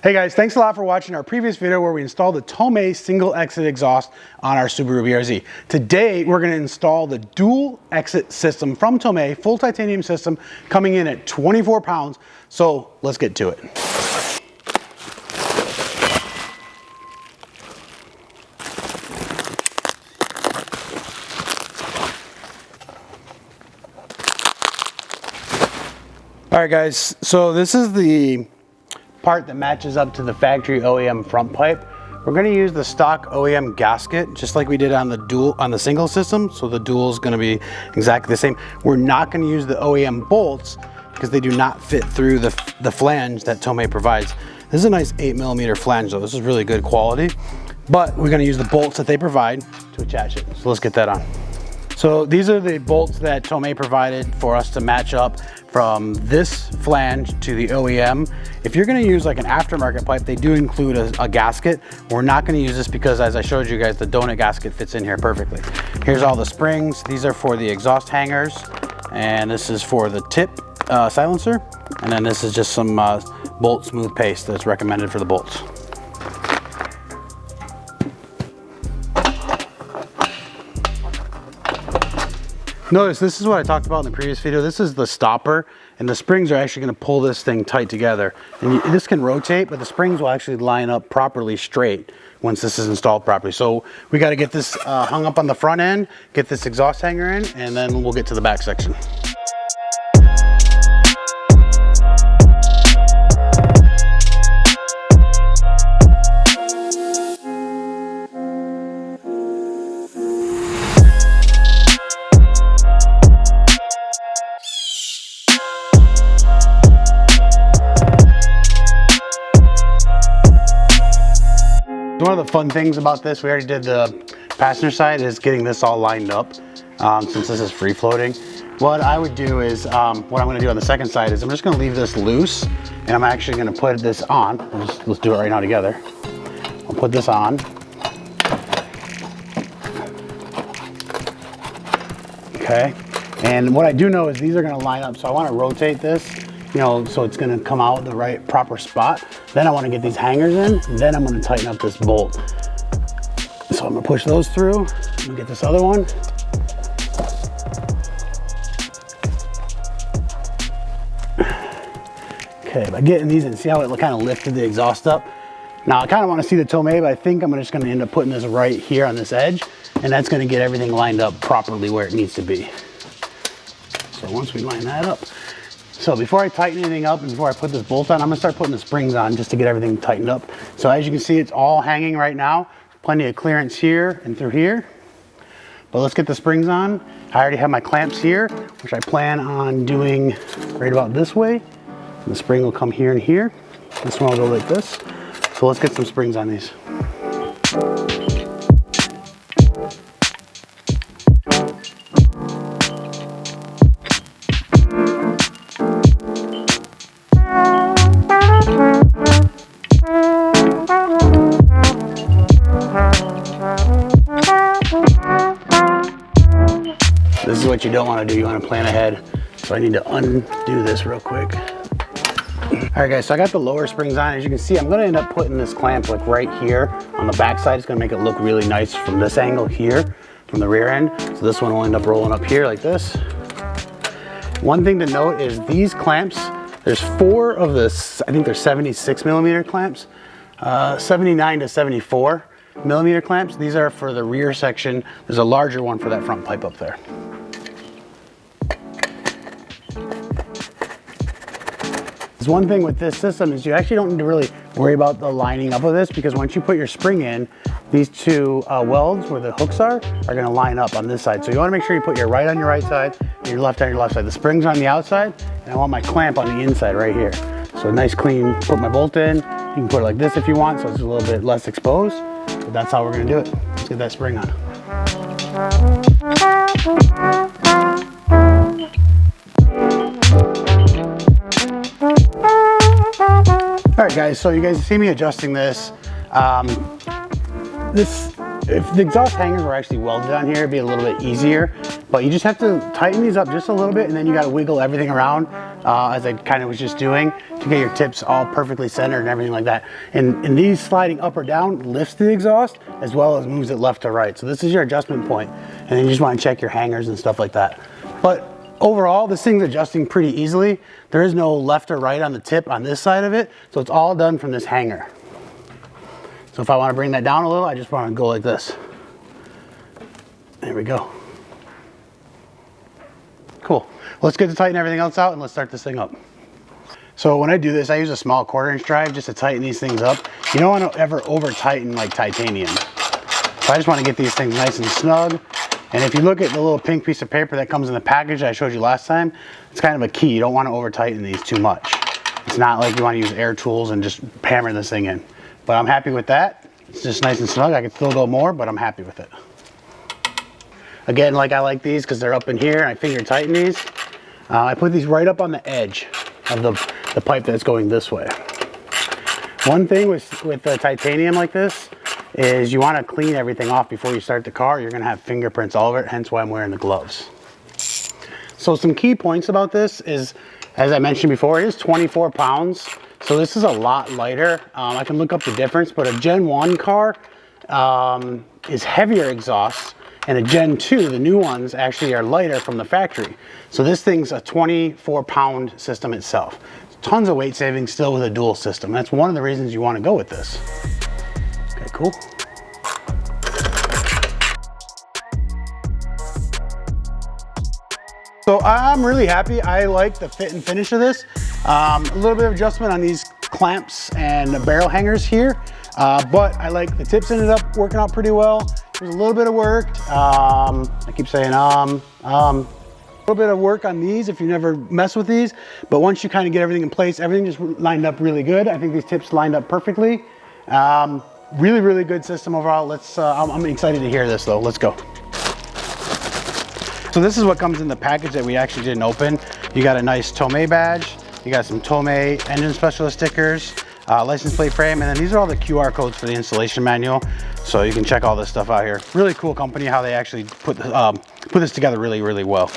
Hey guys, thanks a lot for watching our previous video where we installed the Tomei single exit exhaust on our Subaru BRZ. Today, we're gonna install the dual exit system from Tomei, full titanium system, coming in at 24 pounds. So let's get to it. All right guys, so this is the part that matches up to the factory OEM front pipe. We're going to use the stock OEM gasket just like we did on the single system, so the dual is going to be exactly the same. We're not going to use the OEM bolts because they do not fit through the flange that Tomei provides. This is a nice 8mm flange though. This is really good quality, but we're going to use the bolts that they provide to attach it. So let's get that on. So these are the bolts that Tomei provided for us to match up from this flange to the OEM. If you're gonna use like an aftermarket pipe, they do include a gasket. We're not gonna use this because, as I showed you guys, the donut gasket fits in here perfectly. Here's all the springs. These are for the exhaust hangers, and this is for the tip silencer. And then this is just some bolt smooth paste that's recommended for the bolts. Notice this is what I talked about in the previous video. This is the stopper, and the springs are actually going to pull this thing tight together. And this can rotate, but the springs will actually line up properly straight once this is installed properly. So we got to get this hung up on the front end, get this exhaust hanger in, and then we'll get to the back section. One of the fun things about this, we already did the passenger side, is getting this all lined up since this is free floating. What I would do is, what I'm gonna do on the second side is I'm just gonna leave this loose, and I'm actually gonna put this on. Let's do it right now together. I'll put this on. Okay, and what I do know is these are gonna line up, so I wanna rotate this, you know, so it's gonna come out the right proper spot. Then I wanna get these hangers in, then I'm gonna tighten up this bolt. So I'm gonna push those through, and get this other one. Okay, by getting these in, see how it kind of lifted the exhaust up? Now I kind of wanna see the Tomei, but I think I'm just gonna end up putting this right here on this edge, and that's gonna get everything lined up properly where it needs to be. So once we line that up, so before I tighten anything up and before I put this bolt on, I'm gonna start putting the springs on just to get everything tightened up. So as you can see, it's all hanging right now. Plenty of clearance here and through here. But let's get the springs on. I already have my clamps here, which I plan on doing right about this way. And the spring will come here and here. This one will go like this. So let's get some springs on these. This is what you don't want to do. You want to plan ahead. So I need to undo this real quick. All right guys, so I got the lower springs on. As you can see, I'm going to end up putting this clamp like right here on the back side. It's going to make it look really nice from this angle here, from the rear end. So this one will end up rolling up here like this. One thing to note is these clamps, there's 4 of this, I think they're 76mm clamps, 79 to 74mm clamps. These are for the rear section. There's a larger one for that front pipe up there. One thing with this system is you actually don't need to really worry about the lining up of this, because once you put your spring in, these 2 welds where the hooks are going to line up on this side. So you want to make sure you put your right on your right side and your left on your left side. The spring's on the outside, and I want my clamp on the inside right here. So nice clean, put my bolt in. You can put it like this if you want, so it's a little bit less exposed, but that's how we're going to do it. Let's get that spring on. All right guys, so you guys see me adjusting this. This If the exhaust hangers were actually welded on here, it'd be a little bit easier, but you just have to tighten these up just a little bit, and then you got to wiggle everything around, as I kind of was just doing, to get your tips all perfectly centered and everything like that. And these sliding up or down lifts the exhaust as well as moves it left to right. So this is your adjustment point, and then you just want to check your hangers and stuff like that. But overall, this thing's adjusting pretty easily. There is no left or right on the tip on this side of it, so it's all done from this hanger. So if I want to bring that down a little, I just want to go like this. There we go. Cool. Let's get to tighten everything else out and let's start this thing up. So when I do this, I use a small 1/4" drive just to tighten these things up. You don't want to ever over tighten like titanium. So I just want to get these things nice and snug. And if you look at the little pink piece of paper that comes in the package I showed you last time, it's kind of a key. You don't want to over tighten these too much. It's not like you want to use air tools and just hammer this thing in. But I'm happy with that. It's just nice and snug. I could still go more, but I'm happy with it. Again, like I like these because they're up in here and I finger tighten these. I put these right up on the edge of the pipe that's going this way. One thing with the titanium like this is you want to clean everything off before you start the car. You're going to have fingerprints all over it, hence why I'm wearing the gloves. So some key points about this is, as I mentioned before, it is 24 pounds. So this is a lot lighter. I can look up the difference, but a Gen 1 car is heavier exhaust, and a Gen 2, the new ones, actually are lighter from the factory. So this thing's a 24-pound system itself. Tons of weight savings still with a dual system. That's one of the reasons you want to go with this. Okay, cool. So I'm really happy. I like the fit and finish of this. A little bit of adjustment on these clamps and barrel hangers here, but I like the tips ended up working out pretty well. There's a little bit of work. I keep saying a little bit of work on these if you never mess with these, but once you kind of get everything in place, everything just lined up really good. I think these tips lined up perfectly. Really, really good system overall. Let's. I'm excited to hear this though. Let's go. So this is what comes in the package that we actually didn't open. You got a nice Tomei badge. You got some Tomei engine specialist stickers, license plate frame, and then these are all the QR codes for the installation manual. So you can check all this stuff out here. Really cool company how they actually put this together really, really well.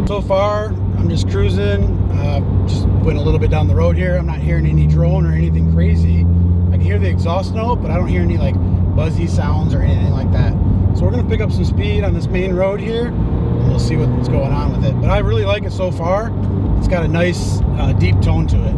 So far, I'm just cruising, just went a little bit down the road here. I'm not hearing any drone or anything crazy. I can hear the exhaust note, but I don't hear any like buzzy sounds or anything like that. So we're gonna pick up some speed on this main road here, and we'll see what's going on with it. But I really like it so far. It's got a nice deep tone to it.